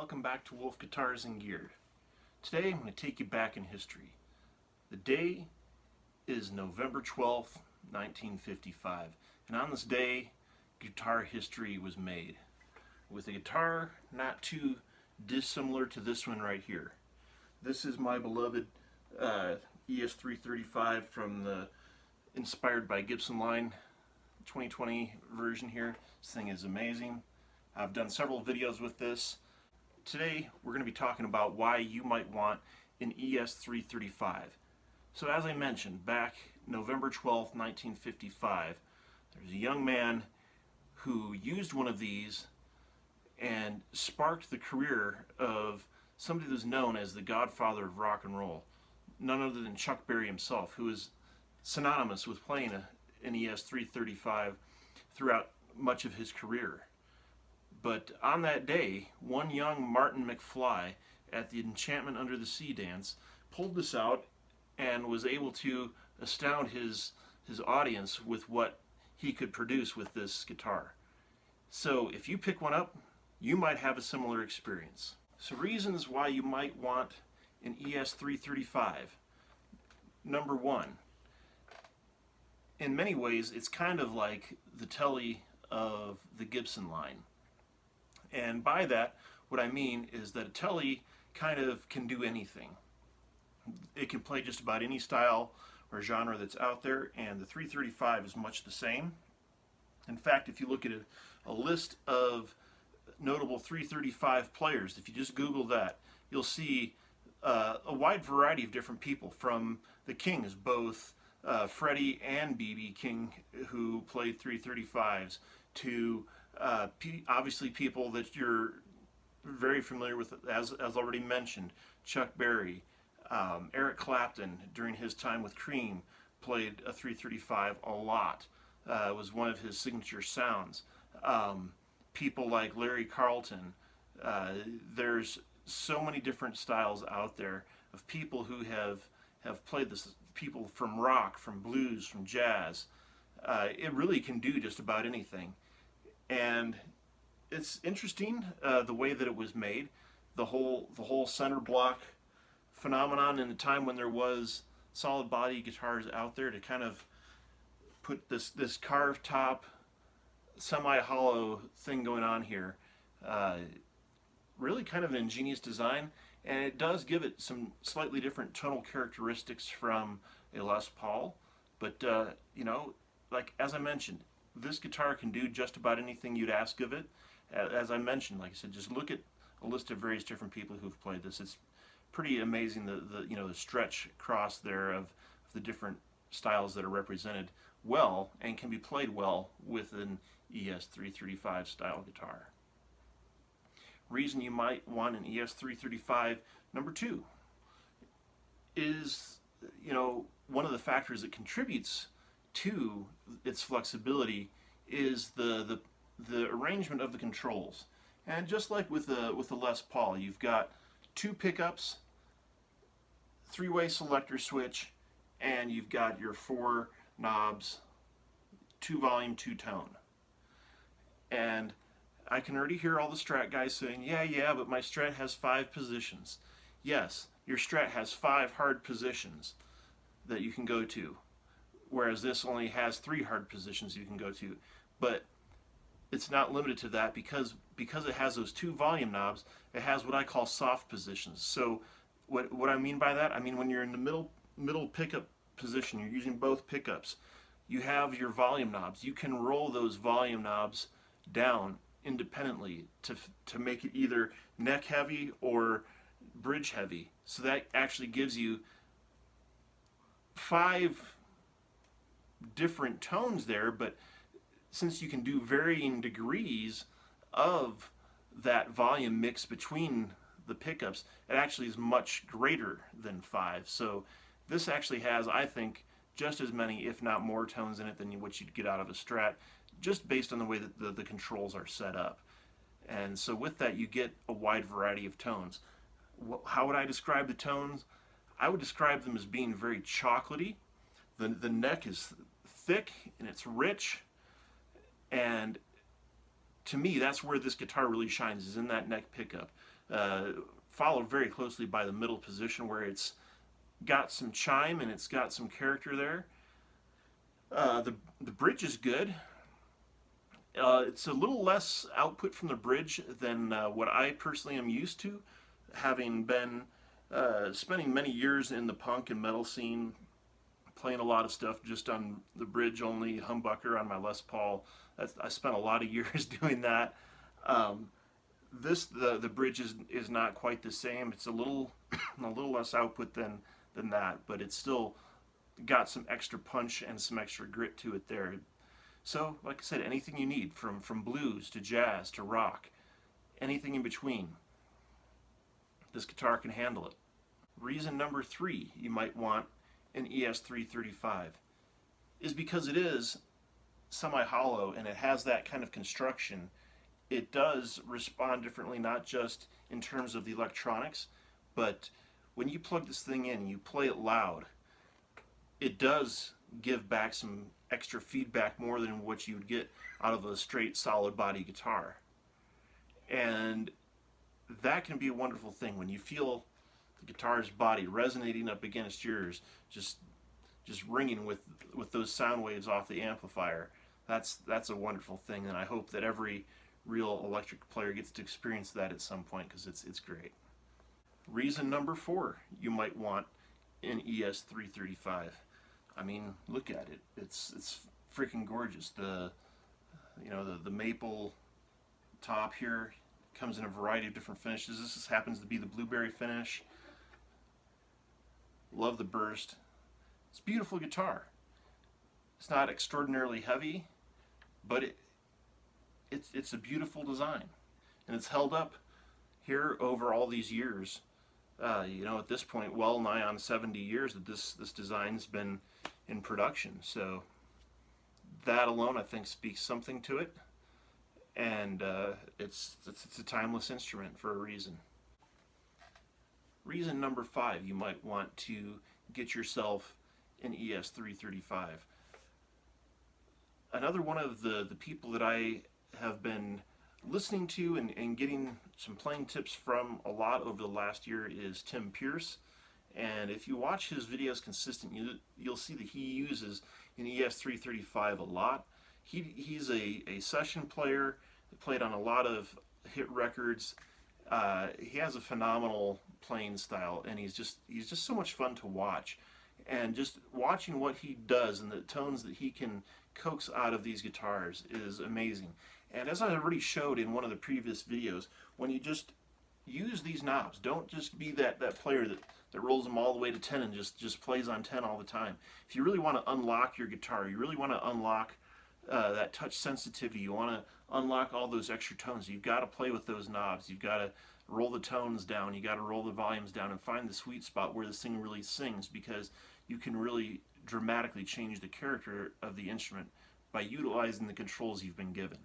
welcome back to Wolf Guitars and Gear. Today I'm going to take you back in history. The day is November 12th, 1955, and on this day guitar history was made with a guitar not too dissimilar to this one right here. This is my beloved ES-335 from the inspired by Gibson line 2020 version here. This thing is amazing. I've done several videos with this. Today we're going to be talking about why you might want an ES-335. So as I mentioned, back November 12th, 1955, there's a young man who used one of these and sparked the career of somebody that's known as the godfather of rock and roll, none other than Chuck Berry himself, who is synonymous with playing an ES-335 throughout much of his career. But on that day, one young Marty McFly at the Enchantment Under the Sea dance pulled this out and was able to astound his audience with what he could produce with this guitar. So if you pick one up, you might have a similar experience. So reasons why you might want an ES-335. Number one, in many ways it's kind of like the Telly of the Gibson line. And by that, what I mean is that a Telly kind of can do anything. It can play just about any style or genre that's out there, and the 335 is much the same. In fact, if you look at a list of notable 335 players, if you just Google that, you'll see a wide variety of different people, from the Kings, both Freddy and BB King, who played 335s, to obviously people that you're very familiar with, as already mentioned, Chuck Berry, Eric Clapton during his time with Cream played a 335 a lot. It was one of his signature sounds. People like Larry Carlton. There's so many different styles out there of people who have played this. People from rock, from blues, from jazz. It really can do just about anything. And it's interesting the way that it was made, the whole center block phenomenon in a time when there was solid body guitars out there, to kind of put this carved top, semi-hollow thing going on here. Really kind of an ingenious design, and it does give it some slightly different tonal characteristics from a Les Paul, but you know, like as I mentioned, this guitar can do just about anything you'd ask of it. As I mentioned, like I said, just look at a list of various different people who've played this. It's pretty amazing the stretch across there of the different styles that are represented well and can be played well with an ES-335 style guitar. Reason you might want an ES-335, number two, is one of the factors that contributes to its flexibility is the arrangement of the controls. And just like with the Les Paul, you've got two pickups, three-way selector switch, and you've got your four knobs, 2 volume, 2 tone. And I can already hear all the Strat guys saying, yeah, but my Strat has 5 positions. Yes, your Strat has 5 hard positions that you can go to, whereas this only has 3 hard positions you can go to. But it's not limited to that, because it has those 2 volume knobs, it has what I call soft positions. So what I mean by that, I mean when you're in the middle pickup position, you're using both pickups, you have your volume knobs. You can roll those volume knobs down independently to make it either neck heavy or bridge heavy. So that actually gives you 5 different tones there, but since you can do varying degrees of that volume mix between the pickups, it actually is much greater than 5. So this actually has, I think, just as many, if not more, tones in it than what you'd get out of a Strat, just based on the way that the controls are set up. And so with that, you get a wide variety of tones. How would I describe the tones? I would describe them as being very chocolatey. The neck is thick and it's rich, and to me, that's where this guitar really shines, is in that neck pickup. Followed very closely by the middle position, where it's got some chime and it's got some character there. The bridge is good. It's a little less output from the bridge than what I personally am used to, having been spending many years in the punk and metal scene, playing a lot of stuff just on the bridge only, humbucker on my Les Paul. I spent a lot of years doing that. The bridge is not quite the same. It's a little less output than that, but it's still got some extra punch and some extra grit to it there. So, like I said, anything you need, from blues to jazz to rock, anything in between, this guitar can handle it. Reason number 3 you might want an ES-335 is because it is semi-hollow and it has that kind of construction. It does respond differently, not just in terms of the electronics, but when you plug this thing in and you play it loud, it does give back some extra feedback, more than what you would get out of a straight solid body guitar. And that can be a wonderful thing when you feel the guitar's body resonating up against yours, just ringing with those sound waves off the amplifier. That's a wonderful thing, and I hope that every real electric player gets to experience that at some point, because it's great. Reason number 4 you might want an ES-335. I mean, look at it. It's freaking gorgeous. The maple top here comes in a variety of different finishes. This happens to be the blueberry finish. Love the burst. It's a beautiful guitar. It's not extraordinarily heavy, but it's a beautiful design, and it's held up here over all these years. At this point, well nigh on 70 years that this design's been in production. So that alone, I think, speaks something to it, and it's a timeless instrument for a reason. Reason number 5 you might want to get yourself an ES-335. Another one of the people that I have been listening to and getting some playing tips from a lot over the last year is Tim Pierce. And if you watch his videos consistently, you'll see that he uses an ES-335 a lot. He's a session player, played on a lot of hit records. He has a phenomenal playing style, and he's just so much fun to watch. And just watching what he does and the tones that he can coax out of these guitars is amazing. And as I already showed in one of the previous videos, when you just use these knobs, don't just be that player that rolls them all the way to 10 and just plays on 10 all the time. If you really want to unlock your guitar, you really want to unlock that touch sensitivity, you want to unlock all those extra tones, you've got to play with those knobs. You've got to roll the tones down, you got to roll the volumes down, and find the sweet spot where this thing really sings, because you can really dramatically change the character of the instrument by utilizing the controls you've been given.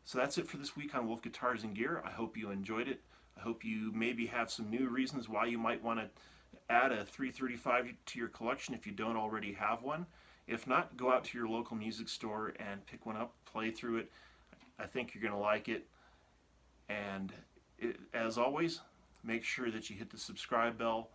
So that's it for this week on Wolf Guitars and Gear. I hope you enjoyed it. I hope you maybe have some new reasons why you might want to add a 335 to your collection if you don't already have one. If not, go out to your local music store and pick one up, play through it. I think you're going to like it. And as always, make sure that you hit the subscribe bell,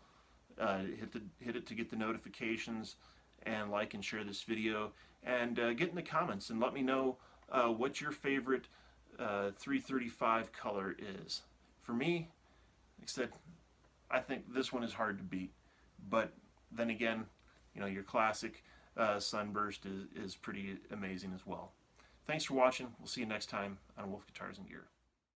hit it to get the notifications, and like and share this video, and get in the comments and let me know what your favorite 335 color is. For me, like I said, I think this one is hard to beat, but then again, your classic Sunburst is pretty amazing as well. Thanks for watching. We'll see you next time on Wolf Guitars and Gear.